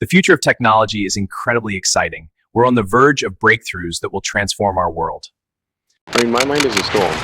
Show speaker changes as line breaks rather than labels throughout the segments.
The future of technology is incredibly exciting. We're on the verge of breakthroughs that will transform our world.
I mean, my mind is a storm.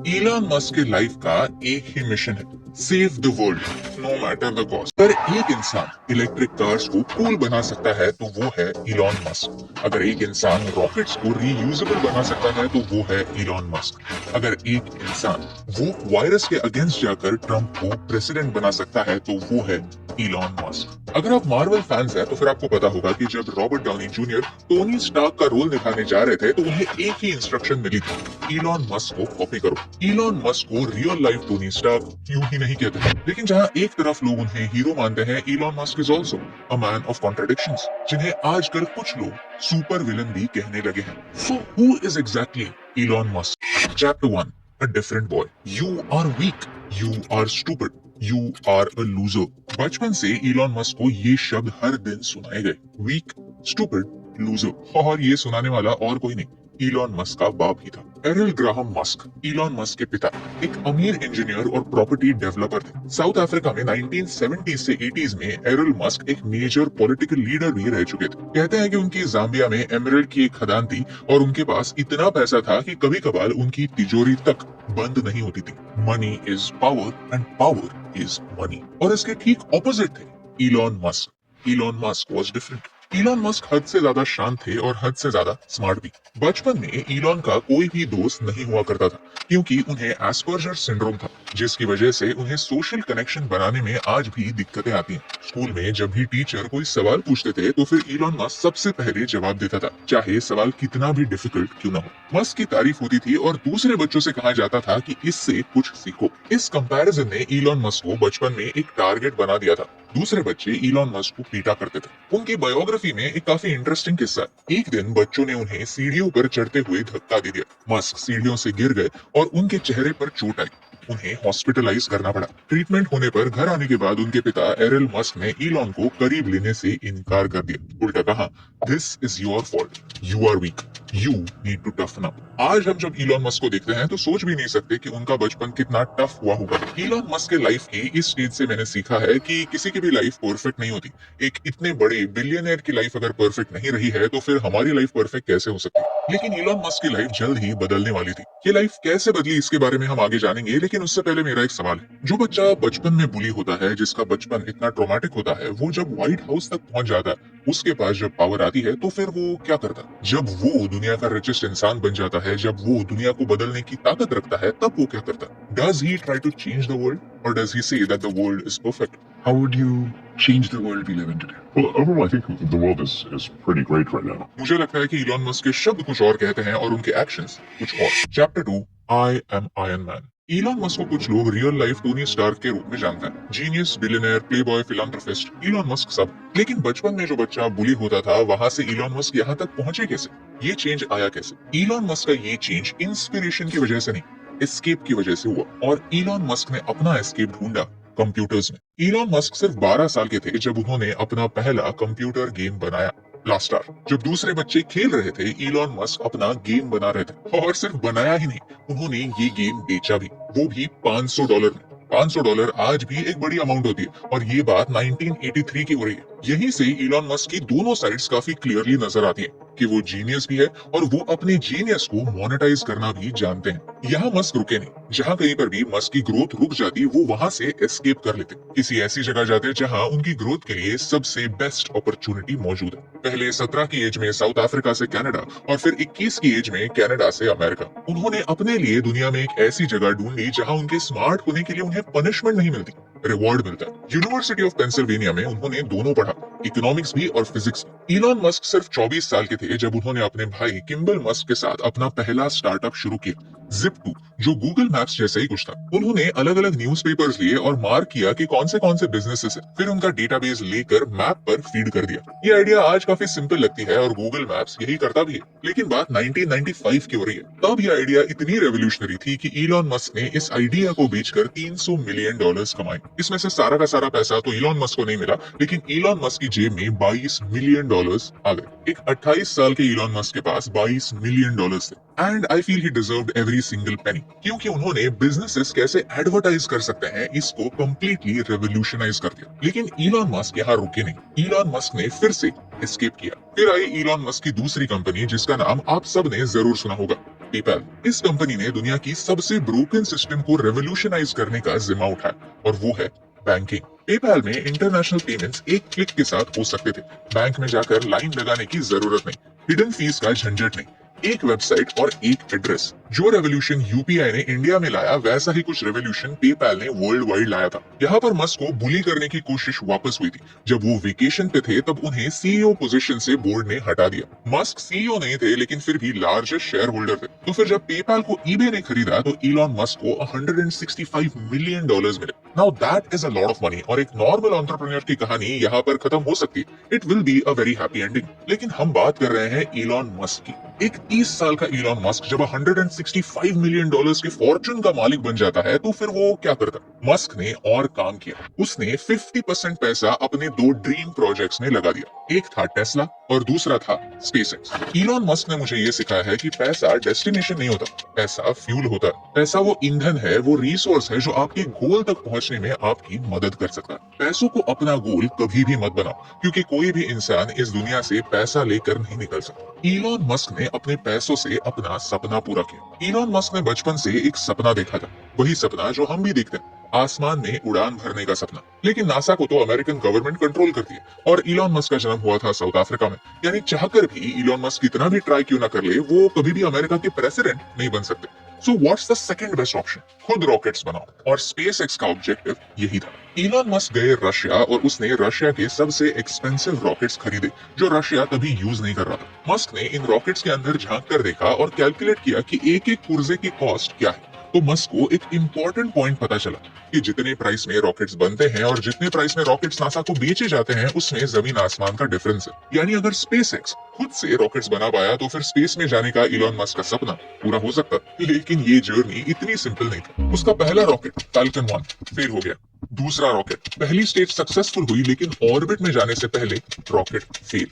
Elon Musk के life का एक ही mission है, save the world no matter the cost. अगर एक इंसान electric cars को cool बना सकता है तो वो है इलॉन मस्क। अगर एक इंसान रॉकेट्स को रीयूजेबल बना सकता है तो वो है इलॉन मस्क। अगर एक इंसान वो वायरस के अगेंस्ट जाकर ट्रंप को प्रेसिडेंट बना सकता है तो वो है इलॉन मस्क। अगर आप मार्वल फैंस हैं तो फिर आपको पता होगा कि जब Robert Downey junior Tony Stark का रोल निभाने जा रहे थे तो उन्हें एक ही इंस्ट्रक्शन मिली थी, इलॉन मस्क को कॉपी करो। इलॉन मस्क को रियल लाइफ टोनी स्टार्क यूं ही नहीं कहते, लेकिन जहां एक तरफ लोग उन्हें हीरो मानते हैं, Elon Musk is also a man of contradictions, जिन्हें आजकल कुछ लोग सुपर विलन भी कहने लगे हैं। So who is exactly Elon Musk? Chapter 1, a different boy. You are weak, you are stupid, you are a loser. बचपन से इलॉन मस्क को ये शब्द हर दिन सुनाए गए, वीक, स्टूपिड, लूजर, और ये सुनाने वाला और कोई नहीं, इलॉन मस्क का बाप ही था। Aryl Graham Musk, Elon Musk के पिता, एक अमीर इंजीनियर और प्रॉपर्टी डेवलपर थे। साउथ अफ्रीका में 1970 से 80s में एरिल मस्क एक मेजर पॉलिटिकल लीडर भी रह चुके थे। कहते हैं कि उनकी जाम्बिया में एमरल्ड की एक खदान थी और उनके पास इतना पैसा था कि कभी कभार उनकी तिजोरी तक बंद नहीं होती थी। Money is power and power is money. और इसके ठीक ऑपोजिट थे Elon Musk. Elon Musk was different. Elon Musk हद से ज्यादा शांत थे और हद से ज्यादा स्मार्ट भी। बचपन में इलॉन का कोई भी दोस्त नहीं हुआ करता था क्योंकि उन्हें एस्पर्जर सिंड्रोम था, जिसकी वजह से उन्हें सोशल कनेक्शन बनाने में आज भी दिक्कतें आती हैं। स्कूल में जब भी टीचर कोई सवाल पूछते थे तो फिर इलॉन मस्क सबसे पहले जवाब देता था, चाहे सवाल कितना भी डिफिकल्ट क्यों ना हो। मस्क की तारीफ होती थी और दूसरे बच्चों से कहा जाता था कि इससे कुछ सीखो। इस कंपैरिजन ने इलॉन मस्क को बचपन में एक टारगेट बना दिया था। दूसरे बच्चे इलॉन मस्क को पीटा करते थे। उनकी बायोग्राफी में एक काफी इंटरेस्टिंग किस्सा है। एक दिन बच्चों ने उन्हें सीढ़ियों पर चढ़ते हुए धक्का दे दिया। मस्क सीढ़ियों से गिर गए और उनके चेहरे पर चोट आई। उन्हें हॉस्पिटलाइज करना पड़ा। ट्रीटमेंट होने पर घर आने के बाद उनके पिता एरिल मस्क ने इलॉन को करीब लेने से इनकार कर दिया। उल्टा कहा, this is your fault, you are weak, you need to toughen up. आज हम जब इलॉन मस्क को देखते हैं तो सोच भी नहीं सकते कि उनका बचपन कितना टफ हुआ होगा। इलॉन मस्क के लाइफ की इस स्टेज से मैंने सीखा है कि किसी की भी लाइफ परफेक्ट नहीं होती। एक इतने बड़े बिलियनर की लाइफ अगर परफेक्ट नहीं रही है तो फिर हमारी लाइफ परफेक्ट कैसे हो सकती है? लेकिन इलॉन मस्क की लाइफ जल्द ही बदलने वाली थी। ये लाइफ कैसे बदली इसके बारे में हम आगे जानेंगे, लेकिन उससे पहले मेरा एक सवाल है। जो बच्चा बचपन में बुली होता है, जिसका बचपन इतना ट्रॉमेटिक होता है, वो जब व्हाइट हाउस तक पहुंच जाता है, उसके पास जब पावर आती है तो फिर वो क्या करता है? जब वो दुनिया का रिचेस्ट इंसान बन जाता है, जब वो दुनिया को बदलने की ताकत रखता है, तब वो क्या करता है? Does he try to change the world, or does he say that the world is perfect?
How would you change the world we live in today?
Well, overall, I think the world is pretty great right now.
मुझे लगता है कि Elon Musk के शब्द कुछ और कहते हैं और उनके एक्शंस कुछ और। Chapter 2, I am Iron man. Elon Musk को कुछ लोग रियल लाइफ टोनी स्टार्क के रूप में जानते हैं। Genius, billionaire, Playboy, philanthropist, Elon Musk सब। लेकिन बचपन में जो बच्चा बुली होता था, वहां से इलॉन मस्क यहाँ तक पहुंचे कैसे? ये चेंज आया कैसे? इलॉन मस्क का ये चेंज इंस्पिरेशन की वजह से नहीं, एस्केप की वजह से हुआ। और इलॉन मस्क ने अपना एस्केप ढूंढा कंप्यूटर्स में। इलॉन मस्क सिर्फ 12 साल के थे जब उन्होंने अपना पहला कंप्यूटर गेम बनाया, ब्लास्टर। जब दूसरे बच्चे खेल रहे थे, इलॉन मस्क अपना गेम बना रहे थे। और सिर्फ बनाया ही नहीं, उन्होंने ये गेम बेचा भी, वो भी $500 में। $500 आज भी एक बड़ी अमाउंट होती है और ये बात 1983 की हो रही है। यहीं से इलॉन मस्क की दोनों साइड्स काफी क्लियरली नजर आती है कि वो जीनियस भी है और वो अपने जीनियस को मोनेटाइज करना भी जानते हैं। यहाँ मस्क रुके नहीं। जहाँ कहीं पर भी मस्क की ग्रोथ रुक जाती, वो वहां से एस्केप कर लेते, किसी ऐसी जगह जाते जहाँ उनकी ग्रोथ के लिए सबसे बेस्ट अपॉर्चुनिटी मौजूद है। पहले 17 की एज में साउथ अफ्रीका से कनाडा और फिर 21 की एज में कनाडा से अमेरिका। उन्होंने अपने लिए दुनिया में एक ऐसी जगह ढूंढी जहाँ उनके स्मार्ट होने के लिए उन्हें पनिशमेंट नहीं मिलती, रिवॉर्ड मिलता है। यूनिवर्सिटी ऑफ पेंसिल्वेनिया में उन्होंने दोनों पढ़ा, इकोनॉमिक्स भी और फिजिक्स भी। इलॉन मस्क सिर्फ 24 साल के थे जब उन्होंने अपने भाई किम्बल मस्क के साथ अपना पहला स्टार्टअप शुरू किया, Zip2, जो गूगल मैप्स जैसा ही कुछ था। उन्होंने अलग अलग न्यूज़पेपर्स लिए और मार्क किया कि कौन से बिजनेसेस है, फिर उनका डेटाबेस लेकर मैप पर फीड कर दिया। ये आइडिया आज काफी सिंपल लगती है और गूगल मैप्स यही करता भी है, लेकिन बात 1995 की हो रही है। तब ये आइडिया इतनी रेवोल्यूशनरी थी कि इलॉन मस्क ने इस आइडिया को बेचकर $300 मिलियन कमाए। इसमें से सारा का सारा पैसा तो इलॉन मस्क को नहीं मिला, लेकिन इलॉन मस्क की जेब में $22 मिलियन डॉलर्स आ गए। एक 28 साल के इलॉन मस्क के पास 22 मिलियन डॉलर्स थे and I feel he deserved every single penny, क्योंकि उन्होंने बिजनेसेस कैसे एडवर्टाइज कर सकते हैं इसको कंप्लीटली रेवोल्यूशनाइज कर दिया। लेकिन इलॉन मस्क यहाँ रुके नहीं। इलॉन मस्क ने फिर से एस्केप किया। फिर आई इलॉन मस्क की दूसरी कंपनी जिसका नाम आप सब ने जरूर सुना होगा, पेपैल। इस कंपनी ने दुनिया की सबसे ब्रोकन सिस्टम को रेवोल्यूशनाइज करने का जिम्मा उठाया और वो है बैंकिंग। पेपैल में इंटरनेशनल पेमेंट्स एक क्लिक के साथ हो सकते थे। बैंक में जाकर लाइन लगाने की जरूरत नहीं, हिडन फीस का झंझट नहीं, एक वेबसाइट और एक एड्रेस। जो रेवोल्यूशन यूपीआई ने इंडिया में लाया वैसा ही कुछ रेवोल्यूशन पेपैल ने वर्ल्ड वाइड लाया था। यहाँ पर मस्क को बुली करने की कोशिश वापस हुई थी। जब वो वेकेशन पे थे तब उन्हें सीईओ पोजीशन से बोर्ड ने हटा दिया। मस्क सीईओ नहीं थे लेकिन फिर भी लार्जेस्ट शेयर होल्डर थे। तो फिर जब पेपैल को ईबे ने खरीदा तो इलॉन मस्क को 165 मिलियन डॉलर्स मिले। Now that is a lot of money और एक नॉर्मल एंटरप्रेन्योर की कहानी यहाँ पर खत्म हो सकती है। It will be a very happy ending. लेकिन हम बात कर रहे हैं इलॉन मस्क की। एक 30 साल का इलॉन मस्क जब 165 मिलियन डॉलर्स के फॉर्चून का मालिक बन जाता है तो फिर वो क्या करता? मस्क ने और काम किया। उसने 50% पैसा अपने 2 ड्रीम प्रोजेक्ट्स में लगा दिया। एक था टेस्ला और दूसरा था स्पेसएक्स। इलॉन मस्क ने मुझे ये सिखाया है कि पैसा डेस्टिनेशन नहीं होता, पैसा फ्यूल होता है। पैसा वो ईंधन है, वो रिसोर्स है जो आपके गोल तक पहुंचने में आपकी मदद कर सकता है। पैसों को अपना गोल कभी भी मत बनाओ, क्योंकि कोई भी इंसान इस दुनिया से पैसा लेकर नहीं निकल सकता। इलॉन मस्क ने अपने पैसों से अपना सपना पूरा किया। इलॉन मस्क ने बचपन से एक सपना देखा था, वही सपना जो हम भी देखते हैं, आसमान में उड़ान भरने का सपना। लेकिन नासा को तो अमेरिकन गवर्नमेंट कंट्रोल करती है और इलॉन मस्क का जन्म हुआ था साउथ अफ्रीका में। यानी चाहकर भी इलॉन मस्क कितना भी ट्राई क्यों ना कर ले, वो कभी भी अमेरिका के प्रेसिडेंट नहीं बन सकते। So what's the second best option? खुद रॉकेट्स बनाओ। और स्पेसएक्स का ऑब्जेक्टिव यही था। इलॉन मस्क गए रशिया और उसने रशिया के सबसे एक्सपेंसिव रॉकेट्स खरीदे जो रशिया कभी यूज नहीं कर रहा था। मस्क ने इन रॉकेट्स के अंदर झांक कर देखा और कैलकुलेट किया कि एक एक पुर्जे की कॉस्ट क्या है। तो मस्क को एक इम्पोर्टेंट पॉइंट पता चला कि जितने प्राइस में रॉकेट्स बनते हैं और जितने प्राइस में रॉकेट्स नासा को बेचे जाते हैं उसमें जमीन आसमान का डिफरेंस है। यानी अगर स्पेसएक्स खुद से रॉकेट्स बना पाया तो फिर स्पेस में जाने का इलॉन मस्क का सपना पूरा हो सकता। लेकिन ये जर्नी इतनी सिंपल नहीं थी। उसका पहला रॉकेट फैल्कन 1 फेल हो गया। दूसरा रॉकेट, पहली स्टेज सक्सेसफुल हुई लेकिन ऑर्बिट में जाने से पहले रॉकेट फेल।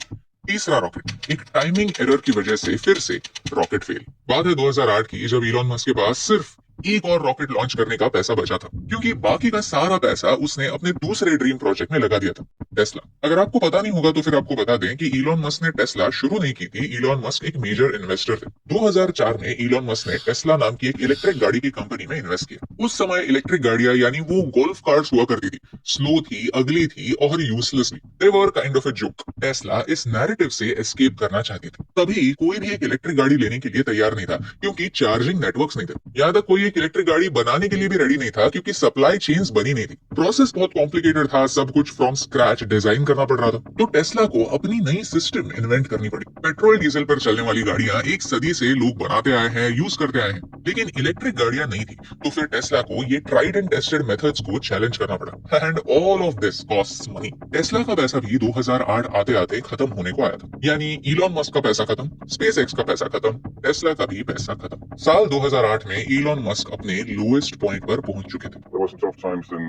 तीसरा रॉकेट एक टाइमिंग एरर की वजह से फिर से रॉकेट फेल। बात है 2008 की, जब इलॉन मस्क के पास सिर्फ एक और रॉकेट लॉन्च करने का पैसा बचा था, क्योंकि बाकी का सारा पैसा उसने अपने दूसरे ड्रीम प्रोजेक्ट में लगा दिया था, टेस्ला। अगर आपको पता नहीं होगा तो फिर आपको बता दें कि इलॉन मस्क ने टेस्ला शुरू नहीं की थी। इलॉन मस्क एक मेजर इन्वेस्टर थे। 2004 में इलॉन मस्क ने टेस्ला नाम की एक इलेक्ट्रिक गाड़ी की कंपनी में इन्वेस्ट किया। उस समय इलेक्ट्रिक गाड़ियां यानी वो गोल्फ कार्ट्स हुआ करती थी, स्लो थी, अगली थी और यूजलेस भी। They were kind of a joke. Tesla इस नैरेटिव से एस्केप करना चाहती थी। तभी कोई भी एक इलेक्ट्रिक गाड़ी लेने के लिए तैयार नहीं था, क्योंकि चार्जिंग नेटवर्क्स नहीं थे। यहाँ तक कोई एक इलेक्ट्रिक गाड़ी बनाने के लिए भी रेडी नहीं था, क्योंकि सप्लाई चेन्स बनी नहीं थी। प्रोसेस बहुत कॉम्प्लिकेटेड था, सब कुछ फ्रॉम स्क्रैच डिजाइन करना पड़ रहा था। तो टेस्ला को अपनी नई सिस्टम इन्वेंट करनी पड़ी। पेट्रोल डीजल पर चलने वाली गाड़ियां एक सदी से लोग बनाते आए हैं, यूज करते आए हैं, लेकिन इलेक्ट्रिक गाड़ियां नहीं थी। तो फिर टेस्ला को ये ट्राइड एंड टेस्टेड मेथड्स को चैलेंज करना पड़ा। And all of this costs money. Tesla का पैसा भी 2008 आते आते खत्म होने को आया था। यानी इलॉन मस्क का पैसा खत्म, स्पेसएक्स का पैसा खत्म, टेस्ला का भी पैसा खत्म। साल 2008 में इलॉन मस्क अपने लोएस्ट पॉइंट पर पहुंच चुके थे।
There was some tough times in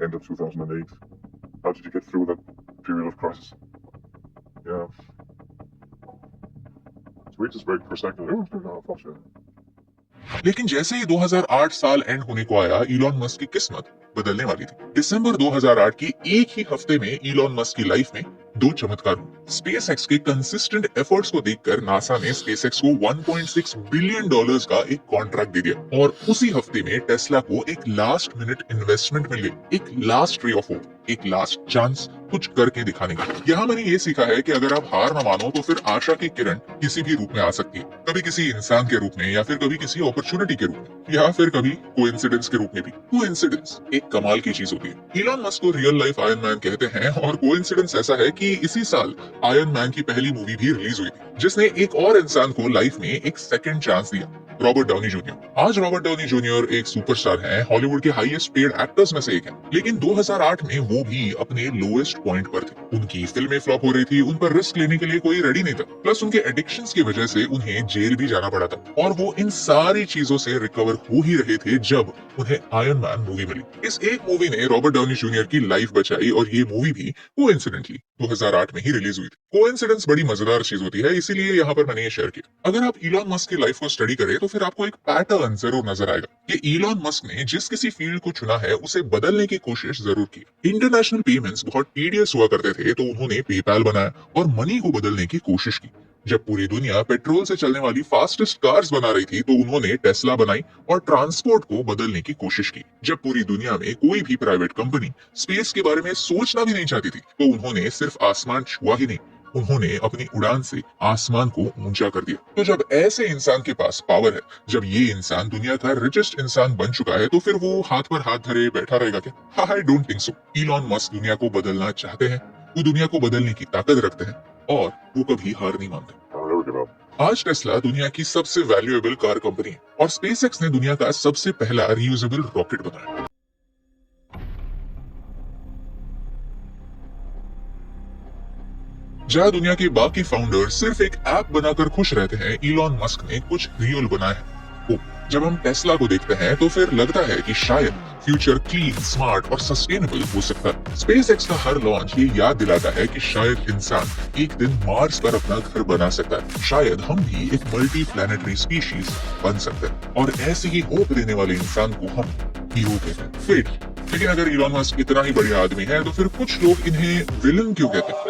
end of 2008. How did you get through that period of crisis? Yeah. So we just break for a second. Oh, no, fuck you.
लेकिन जैसे ही 2008 साल and होने को आया, इलॉन मस्क की किस्मत बदलने वाली थी। दिसंबर 2008 की एक ही हफ्ते में इलॉन मस्क की लाइफ में 2 चमत्कार हुए। स्पेसएक्स के कंसिस्टेंट एफर्ट्स को देखकर नासा ने स्पेसएक्स को 1.6 बिलियन डॉलर्स का एक कॉन्ट्रैक्ट दे दिया और उसी हफ्ते में टेस्ला को एक लास्ट मिनट इन्वेस्टमेंट मिल गई, एक लास्ट रे ऑफ होप, एक लास्ट चांस कुछ करके दिखाने का। यहाँ मैंने ये सीखा है कि अगर आप हार न मानो तो फिर आशा की किरण किसी भी रूप में आ सकती है, कभी किसी इंसान के रूप में या फिर कभी किसी अपॉर्चुनिटी के रूप में या फिर कभी कोइंसिडेंस के रूप में भी। कोइंसिडेंस एक कमाल की चीज होती है। इलॉन मस्क को रियल लाइफ आयरन मैन कहते हैं और कोइंसिडेंस ऐसा है कि इसी साल आयरन मैन की पहली मूवी भी रिलीज हुई थी, जिसने एक और इंसान को लाइफ में एक सेकंड चांस दिया। Robert Downey junior. आज रॉबर्ट डाउनी जूनियर एक सुपरस्टार हैं, हॉलीवुड के हाईएस्ट पेड एक्टर्स में से एक हैं। लेकिन 2008 में वो भी अपने लोएस्ट पॉइंट पर थे। उनकी फिल्में फ्लॉप हो रही थी, उन पर रिस्क लेने के लिए कोई रेडी नहीं था। प्लस उनके एडिक्शंस की वजह से उन्हें जेल भी जाना पड़ा था। और वो इन सारी चीजों से रिकवर हो ही रहे थे जब उन्हें आयरन मैन मूवी मिली। इस एक मूवी ने रॉबर्ट डाउनी जूनियर की लाइफ बचाई और ये मूवी भी कोइंसिडेंटली 2008 में ही रिलीज हुई थी। कोइंसिडेंस बड़ी मजेदार चीज होती है, इसीलिए यहाँ पर मैंने ये शेयर किया। अगर आप इलॉन मस्क की लाइफ को स्टडी करें तो फिर आपको एक पैटर्न जरूर नजर आएगा कि इलॉन मस्क ने जिस किसी फील्ड को चुना है उसे बदलने की कोशिश जरूर की। इंटरनेशनल पेमेंट्स बहुत टीडियस हुआ करते थे तो उन्होंने पेपैल बनाया और मनी को बदलने की कोशिश की। जब पूरी दुनिया पेट्रोल से चलने वाली फास्टेस्ट कार्स बना रही थी तो उन्होंने टेस्ला बनाई और ट्रांसपोर्ट को बदलने की कोशिश की। जब पूरी दुनिया में कोई भी प्राइवेट कंपनी स्पेस के बारे में सोचना भी नहीं चाहती थी तो उन्होंने सिर्फ आसमान छुआ ही नहीं, उन्होंने अपनी उड़ान से आसमान को ऊंचा कर दिया। तो जब ऐसे इंसान के पास पावर है, जब ये इंसान दुनिया का रिचेस्ट इंसान बन चुका है, तो फिर वो हाथ पर हाथ धरे बैठा रहेगा क्या? I don't think so. Elon Musk दुनिया को बदलना चाहते हैं, वो दुनिया को बदलने की ताकत रखते हैं और वो कभी हार नहीं मानते।
I'll never give up.
आज टेस्ला दुनिया की सबसे वैल्यूएबल कार कंपनी है और स्पेसएक्स ने दुनिया का सबसे पहला रीयूजेबल रॉकेट बनाया। जहां दुनिया के बाकी फाउंडर सिर्फ एक ऐप बनाकर खुश रहते हैं, इलॉन मस्क ने कुछ रियल बनाया है। जब हम टेस्ला को देखते हैं तो फिर लगता है कि शायद फ्यूचर क्लीन, स्मार्ट और सस्टेनेबल हो सकता है। स्पेसएक्स का हर लॉन्च ये याद दिलाता है कि शायद इंसान एक दिन मार्स पर अपना घर बना सकता है। शायद हम भी एक मल्टी प्लैनेटरी स्पीशीज बन सकते हैं और ऐसे ही होप देने वाले इंसान को हम हीरो कहते हैं, फेट। लेकिन अगर इलॉन मस्क इतना ही बढ़िया आदमी है तो फिर कुछ लोग इन्हें विलन क्यों कहते हैं?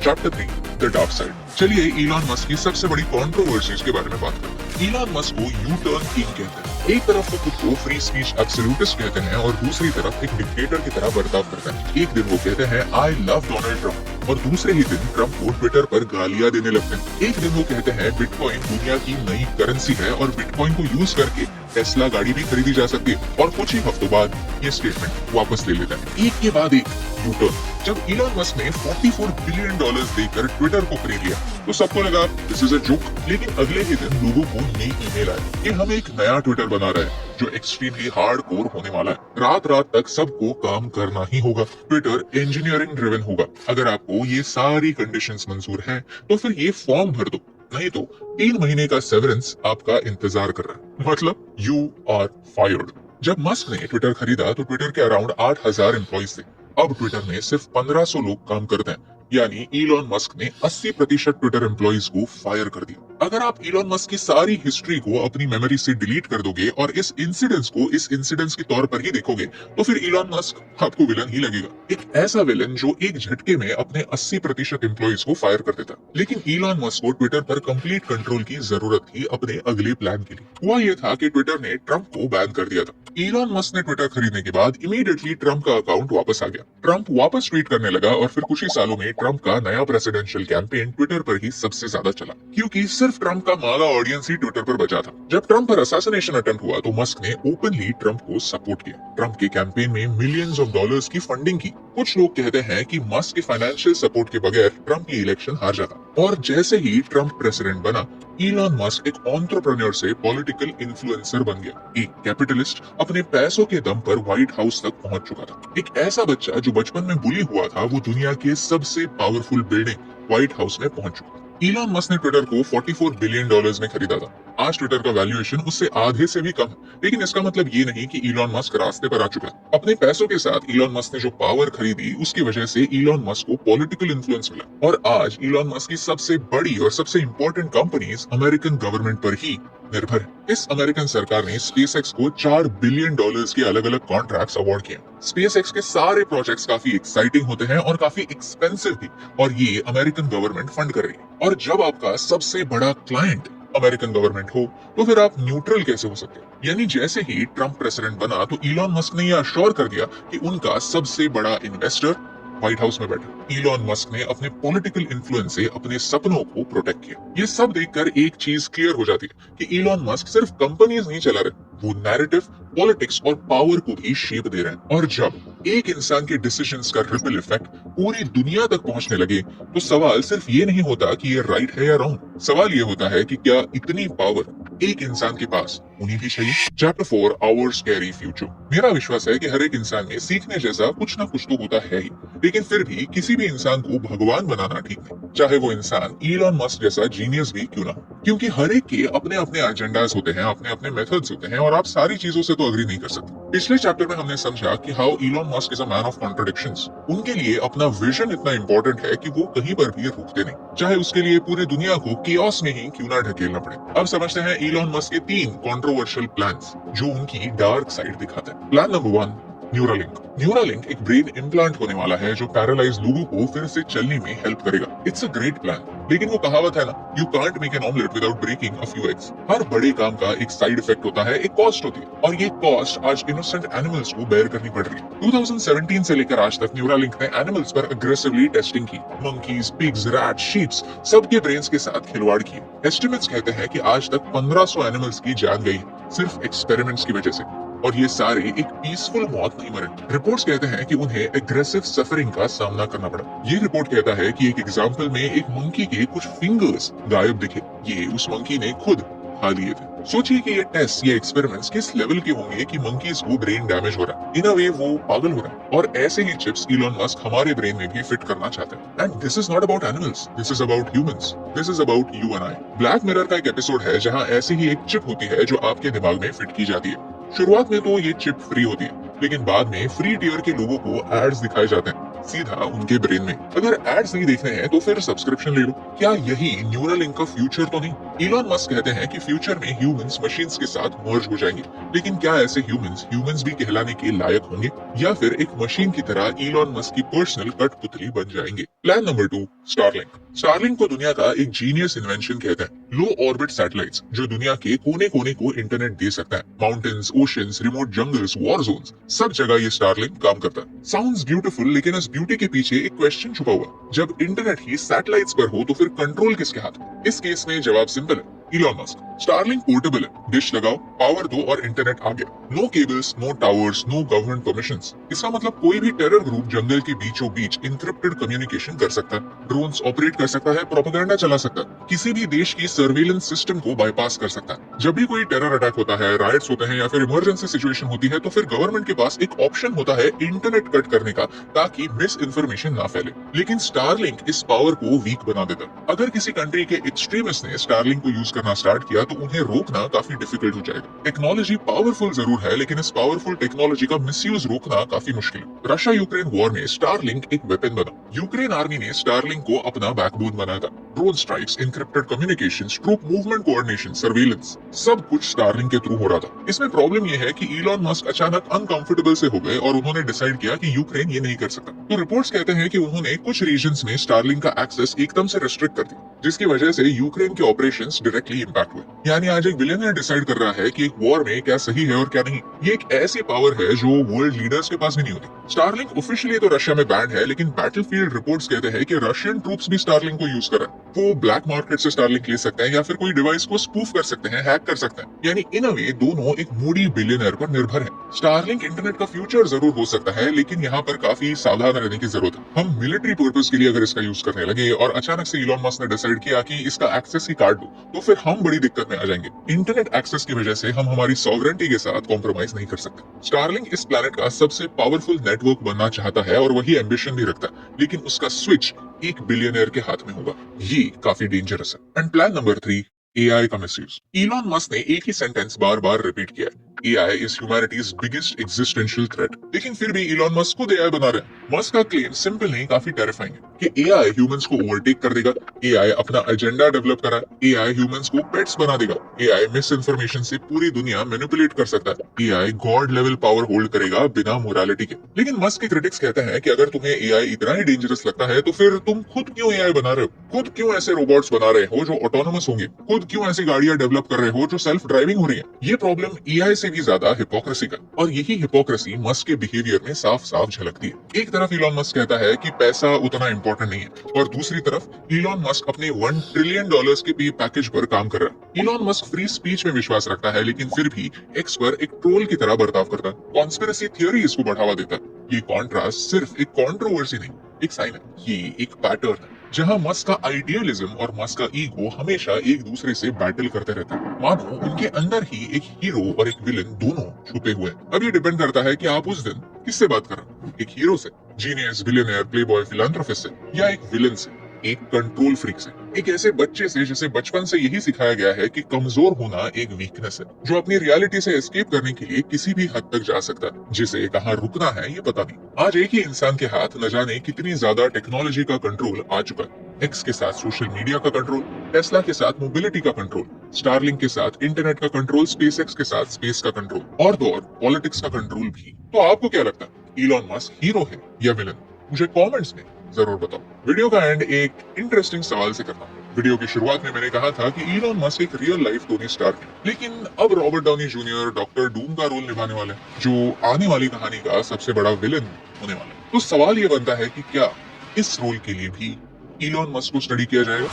Chapter 3 the dark side. चलिए इलॉन मस्क की सबसे बड़ी कंट्रोवर्सीज के बारे में बात करते हैं। इलॉन मस्क को यू टर्न किंग कहते हैं। एक तरफ वो खुद को फ्री स्पीच एब्सोल्यूटिस्ट कहते हैं और दूसरी तरफ एक डिक्टेटर की तरह बर्ताव करते हैं। एक दिन वो कहते हैं आई लव डोनाल्ड ट्रंप और दूसरे ही दिन ट्रंप को ट्विटर पर गालियां देने लगते हैं। एक दिन वो कहते हैं बिटकॉइन दुनिया की नई करेंसी है और बिटकॉइन को यूज करके टेस्ला गाड़ी भी खरीदी जा सकती है और कुछ ही हफ्तों बाद ये स्टेटमेंट वापस ले लेता है। एक के बाद एक यू टर्न। जब इलॉन मस्क ने $44 बिलियन देकर ट्विटर को खरीद लिया तो सबको लगा दिस इज अ जोक। लेकिन अगले ही दिन लोगों को नई ईमेल आई कि हम एक नया ट्विटर बना रहे हैं जो एक्सट्रीमली हार्डकोर होने वाला है। रात रात तक सबको काम करना ही होगा। ट्विटर इंजीनियरिंग ड्रिवन होगा। अगर आपको ये सारी कंडीशंस मंजूर हैं तो फिर ये फॉर्म भर दो, नहीं तो 3 महीने का सेवरेंस आपका इंतजार कर रहा है। मतलब यू आर फायर्ड। जब मस्क ने ट्विटर खरीदा तो ट्विटर के अराउंड 8,000 एम्प्लॉइज थे। अब ट्विटर में सिर्फ 1500 लोग काम करते हैं, यानी इलॉन मस्क ने 80% ट्विटर एम्प्लॉइज को फायर कर दिया। अगर आप इलॉन मस्क की सारी हिस्ट्री को अपनी मेमोरी से डिलीट कर दोगे और इस इंसिडेंस के तौर पर ही देखोगे तो फिर इलॉन मस्क आपको विलन ही लगेगा। एक ऐसा विलन जो एक झटके में अपने 80% एम्प्लॉइज को फायर कर देता। लेकिन इलॉन मस्क को ट्विटर पर कंप्लीट कंट्रोल की जरूरत थी अपने अगले प्लान के लिए। हुआ ये था कि ट्विटर ने ट्रंप को बैन कर दिया था। इलॉन मस्क ने ट्विटर खरीदने के बाद इमीडिएटली ट्रंप का अकाउंट वापस आ गया। ट्रंप वापस ट्वीट करने लगा और फिर कुछ ही सालों में ट्रंप का नया प्रेसिडेंशियल कैंपेन ट्विटर पर ही सबसे ज्यादा चला, क्योंकि सिर्फ ट्रंप का मागा ऑडियंस ही ट्विटर पर बचा था। जब ट्रंप पर असैसिनेशन अटेम्प्ट हुआ तो मस्क ने ओपनली ट्रंप को सपोर्ट किया। ट्रंप के कैंपेन में मिलियंस ऑफ डॉलर्स की फंडिंग की। कुछ लोग कहते हैं कि मस्क के फाइनेंशियल सपोर्ट के बगैर ट्रंप ये इलेक्शन हार जाता। और जैसे ही ट्रंप प्रेसिडेंट बना, इलॉन मस्क एक एंटरप्रेन्योर से पॉलिटिकल इन्फ्लुएंसर बन गया। एक कैपिटलिस्ट अपने पैसों के दम पर व्हाइट हाउस तक पहुंच चुका था। एक ऐसा बच्चा जो बचपन में बुली हुआ था, वो दुनिया के सबसे पावरफुल बिल्डिंग व्हाइट हाउस में पहुंच चुका। इलॉन मस्क ने ट्विटर को $44 बिलियन में खरीदा था। आज ट्विटर का वैल्यूएशन उससे आधे से भी कम है, लेकिन इसका मतलब ये नहीं कि इलॉन मस्क रास्ते पर आ चुका है। अपने पैसों के साथ इलॉन मस्क ने जो पावर खरीदी, उसकी वजह से इलॉन मस्क को पॉलिटिकल इन्फ्लुएंस मिला और आज इलॉन मस्क की सबसे बड़ी और सबसे इंपॉर्टेंट कंपनीज अमेरिकन गवर्नमेंट पर ही निर्भर है। इस अमेरिकन सरकार ने स्पेसएक्स को $4 बिलियन के अलग अलग कॉन्ट्रैक्ट्स अवार्ड किए। स्पेसएक्स के सारे प्रोजेक्ट्स काफी एक्साइटिंग होते हैं और काफी एक्सपेंसिव भी, और ये अमेरिकन गवर्नमेंट फंड कर रही है। और जब आपका सबसे बड़ा क्लाइंट अमेरिकन गवर्नमेंट हो तो फिर आप न्यूट्रल कैसे हो सकते हैं? यानी जैसे ही ट्रंप प्रेसिडेंट बना तो इलॉन मस्क ने यह अश्योर कर दिया कि उनका सबसे बड़ा इन्वेस्टर व्हाइट हाउस में बैठा। इलॉन मस्क ने अपने पॉलिटिकल इन्फ्लुएंस से अपने सपनों को प्रोटेक्ट किया। ये सब देखकर एक चीज क्लियर हो जाती है कि इलॉन मस्क सिर्फ कंपनीज नहीं चला रहे, वो नैरेटिव, पॉलिटिक्स और पावर को भी शेप दे रहे हैं। और जब एक इंसान के डिसीजंस का रिपल इफेक्ट पूरी दुनिया तक पहुंचने लगे तो सवाल सिर्फ ये नहीं होता कि ये राइट है या रॉन्ग, सवाल ये होता है कि क्या इतनी पावर एक इंसान के पास होनी भी चाहिए। Chapter 4 our scary future. मेरा विश्वास है कि हर एक इंसान में सीखने जैसा कुछ ना कुछ तो होता है ही, लेकिन फिर भी किसी भी इंसान को भगवान बनाना ठीक नहीं, चाहे वो इंसान इलॉन मस्क जैसा जीनियस भी क्यों ना हो, क्योंकि हर एक के अपने अपने एजेंडाज होते हैं, अपने अपने मेथड्स होते हैं और आप सारी चीजों से तो अग्री नहीं कर सकते। पिछले चैप्टर में हमने समझा कि how Elon Musk is a man of contradictions. उनके लिए अपना विजन इतना इंपॉर्टेंट है कि वो कहीं पर भी रुकते नहीं, चाहे उसके लिए पूरी दुनिया को केओस में ही क्यों ना ढकेलना पड़े। अब समझते हैं इलॉन मस्क के 3 कंट्रोवर्शियल प्लान्स जो उनकी डार्क साइड दिखाते हैं। Plan number 1, Neuralink. न्यूरालिंक एक ब्रेन इम्प्लांट होने वाला है जो पैरालाइज लोगों को फिर से चलने में हेल्प करेगा। इट्स अ ग्रेट प्लान, लेकिन वो कहावत है ना, you can't make an omelette without breaking a few eggs. हर बड़े काम का एक साइड इफेक्ट होता है, एक कॉस्ट होती है, और ये कॉस्ट आज इनोसेंट एनिमल्स को बेयर करनी पड़ रही है। 2017 से लेकर आज तक न्यूरालिंक ने एनिमल्स पर अग्रेसिवली टेस्टिंग की। मंकीज, पिग्स, रैट, शीप्स, सबके ब्रेन्स के साथ खिलवाड़ की। एस्टिमेट्स कहते हैं कि आज तक 1500 एनिमल्स की जान गई सिर्फ एक्सपेरिमेंट्स की वजह से, और ये सारे एक पीसफुल मौत नहीं मरे। रिपोर्ट्स कहते हैं कि उन्हें एग्रेसिव सफरिंग का सामना करना पड़ा। ये रिपोर्ट कहता है कि एक एग्जाम्पल में एक मंकी के कुछ फिंगर्स गायब दिखे, ये उस मंकी ने खुद खा लिए थे। सोचिए कि ये टेस्ट, ये एक्सपेरिमेंट्स किस लेवल के होंगे कि मंकीज को ब्रेन डैमेज हो रहा है, इन अ वे वो पागल हो रहा है। और ऐसे ही चिप्स इलॉन मस्क हमारे ब्रेन में भी फिट करना चाहते हैं। And this is not about animals, this is about humans, this is about you and I. Black mirror का एक एपिसोड है जहां ऐसी ही एक चिप होती है जो आपके दिमाग में फिट की जाती है। शुरुआत में तो ये चिप फ्री होती है, लेकिन बाद में फ्री टियर के लोगों को एड्स दिखाए जाते हैं सीधा उनके ब्रेन में। अगर एड्स नहीं देखने हैं तो फिर सब्सक्रिप्शन ले लो। क्या यही न्यूरालिंक का फ्यूचर तो नहीं? इलॉन मस्क कहते हैं कि फ्यूचर में ह्यूमंस मशीन्स के साथ मर्ज हो जाएंगे, लेकिन क्या ऐसे ह्यूमंस भी कहलाने के लायक होंगे, या फिर एक मशीन की तरह इलॉन मस्क की पर्सनल कठपुतली बन जाएंगे? Plan number 2, Starlink. स्टारलिंक को दुनिया का एक जीनियस इन्वेंशन कहते हैं। लो ऑर्बिट सैटेलाइट्स जो दुनिया के कोने कोने को इंटरनेट दे सकता है। Mountains, oceans, remote jungles, war zones, सब जगह ये स्टारलिंक काम करता है। साउंड्स ब्यूटीफुल, लेकिन इस ब्यूटी के पीछे एक क्वेश्चन छुपा हुआ है। जब इंटरनेट ही सैटेलाइट्स पर हो तो फिर कंट्रोल किसके हाथ में? इस केस में जवाब सिंपल है, इलॉन मस्क। स्टारलिंक पोर्टेबल है, डिश लगाओ, पावर दो और इंटरनेट आ गया। No cables, no towers, no government permissions. इसका मतलब कोई भी टेरर ग्रुप जंगल के बीचों बीच इंक्रिप्टेड कम्युनिकेशन कर सकता है, ड्रोन्स ऑपरेट कर सकता है, प्रोपेगेंडा चला सकता है, किसी भी देश की सर्वेलेंस सिस्टम को बाईपास कर सकता है। जब भी कोई टेरर अटैक होता है, राइट्स होते हैं या फिर इमरजेंसी सिचुएशन होती है, तो फिर गवर्नमेंट के पास एक ऑप्शन होता है इंटरनेट कट करने का, ताकि मिस इन्फॉर्मेशन ना फैले। लेकिन स्टारलिंक इस पावर को वीक बना देता है। अगर किसी कंट्री के एक्सट्रीमिस्ट ने स्टारलिंक को यूज करना स्टार्ट किया तो उन्हें रोकना काफी डिफिकल्ट हो जाएगा। टेक्नोलॉजी पावरफुल जरूर है, लेकिन इस पावरफुल टेक्नोलॉजी का मिसयूज रोकना काफी मुश्किल है। रशिया यूक्रेन वॉर में स्टारलिंक एक वेपन बना। यूक्रेन आर्मी ने स्टारलिंक को अपना बैकबोन बनाया था। Drone strikes, encrypted communication, troop movement coordination, surveillance, सब कुछ स्टारलिंक के थ्रू हो रहा था। इसमें प्रॉब्लम यह है कि इलॉन मस्क अचानक अनकंफर्टेबल से हो गए और उन्होंने डिसाइड किया कि यूक्रेन ये नहीं कर सकता। तो रिपोर्ट्स कहते हैं कि उन्होंने कुछ रीजन्स में स्टारलिंक का एक्सेस एकदम से रिस्ट्रिक्ट कर दिया, जिसकी वजह से यूक्रेन के ऑपरेशंस डायरेक्टली इंपैक्ट हुए। यानी आज एक बिलियनर डिसाइड कर रहा है कि एक वॉर में क्या सही है और क्या नहीं। ये एक ऐसी पावर है जो वर्ल्ड लीडर्स के पास भी नहीं होती। स्टारलिंक ऑफिशियली तो रशिया में बैंड है, लेकिन बैटलफील्ड रिपोर्ट्स कहते हैं कि रशियन ट्रूप्स भी स्टारलिंक को यूज कर रहे हैं। वो ब्लैक मार्केट से स्टारलिंक ले सकते हैं या फिर कोई डिवाइस को स्पूफ कर सकते हैं, हैक कर सकते हैं। यानी इन अ वे दोनों एक मूडी बिलियनर पर निर्भर है। स्टारलिंक इंटरनेट का फ्यूचर जरूर हो सकता है, लेकिन यहाँ पर काफी सावधान रहने की जरूरत है। हम मिलिट्री पर्पस के लिए अगर इसका यूज करने लगे और अचानक से इलॉन मस्क ने डिसाइड किया कि इसका एक्सेस ही काट दो, तो फिर हम बड़ी दिक्कत में आ जाएंगे। इंटरनेट एक्सेस की वजह से हम हमारी सॉवरेंटी के साथ कॉम्प्रोमाइज नहीं कर सकते। स्टारलिंक इस प्लैनेट का सबसे पावरफुल नेटवर्क बनना चाहता है और वही एम्बिशन भी रखता है, लेकिन उसका स्विच एक बिलियनर के हाथ में होगा। ये काफी डेंजरस है। एंड प्लान नंबर 3, एआई का मिसयूज। इलॉन मस्क ने एक ही सेंटेंस बार बार रिपीट किया है, AI is humanities biggest existential threat. लेकिन फिर भी इलॉन मस्क खुद एआई बना रहे हैं। मस्क का क्लेम सिंपल नहीं, काफी टेरिफाइंग है कि एआई ह्यूमंस को ओवरटेक कर देगा, एआई अपना एजेंडा डेवलप करा, एआई ह्यूमंस को पेट्स बना देगा, एआई मिस इन्फॉर्मेशन से पूरी दुनिया मैनिपुलेट कर सकता है, AI God level power hold करेगा बिना मोरालिटी के। लेकिन मस्क के क्रिटिक्स कहते हैं कि अगर तुम्हें एआई इतना ही डेंजरस लगता है तो फिर तुम खुद क्यों एआई बना रहे हो? खुद क्यों ऐसे रोबोट्स बना रहे हो जो ऑटोनोमस होंगे? खुद खुद क्यों ऐसी गाड़ियां डेवलप कर रहे हो जो सेल्फ ड्राइविंग हो रही है? ये प्रॉब्लम एआई से भी ज्यादा हिपोक्रेसी का, और यही हिपोक्रेसी मस्क के बिहेवियर में साफ साफ झलकती है। एक तरफ इलॉन मस्क कहता है कि पैसा उतना इंपॉर्टेंट नहीं है, और दूसरी तरफ इलॉन मस्क अपने $1 ट्रिलियन के पे पैकेज पर काम कर रहा है। इलॉन मस्क फ्री स्पीच में विश्वास रखता है, लेकिन फिर भी एक्स पर एक ट्रोल की तरह बर्ताव करता है। कॉन्स्पिरेसी थियरी इसको बढ़ावा देता है। ये कॉन्ट्रास्ट सिर्फ एक कंट्रोवर्सी नहीं, एक साइन है, ये एक पैटर्न है जहां मस्क का आइडियलिज्म और मस्क का ईगो हमेशा एक दूसरे से बैटल करते रहते हैं। मानो उनके अंदर ही एक हीरो और एक विलन दोनों छुपे हुए हैं। अब ये डिपेंड करता है कि आप उस दिन किससे बात कर रहे हो, एक हीरो से, जीनियस, बिलियनर, प्लेबॉय, फिलैंथ्रोपिस्ट से, या एक विलन से, एक कंट्रोल फ्रीक से, एक ऐसे बच्चे से जिसे बचपन से यही सिखाया गया है कि कमजोर होना एक वीकनेस है, जो अपनी रियलिटी से एस्केप करने के लिए किसी भी हद तक जा सकता है, जिसे कहां रुकना है ये पता नहीं। आज एक ही इंसान के हाथ न जाने कितनी ज्यादा टेक्नोलॉजी का कंट्रोल आ चुका है। एक्स के साथ सोशल मीडिया का कंट्रोल, टेस्ला के साथ मोबिलिटी का कंट्रोल, स्टारलिंक के साथ इंटरनेट का कंट्रोल, स्पेसएक्स के साथ स्पेस का कंट्रोल, और तो और पॉलिटिक्स का कंट्रोल भी। तो आपको क्या लगता है, इलॉन मस्क हीरो है या विलन? मुझे कमेंट्स में जरूर बताओ। वीडियो का एंड एक इंटरेस्टिंग सवाल से करता हूँ। वीडियो की शुरुआत में मैंने कहा था कि इलॉन मस्क एक रियल लाइफ टोनी स्टार्क है, लेकिन अब Robert Downey junior doctor Doom का रोल निभाने वाले हैं, जो आने वाली कहानी का सबसे बड़ा विलन होने वाला है। तो सवाल ये बनता है कि क्या इस रोल के लिए भी इलॉन मस्क को स्टडी किया जाएगा?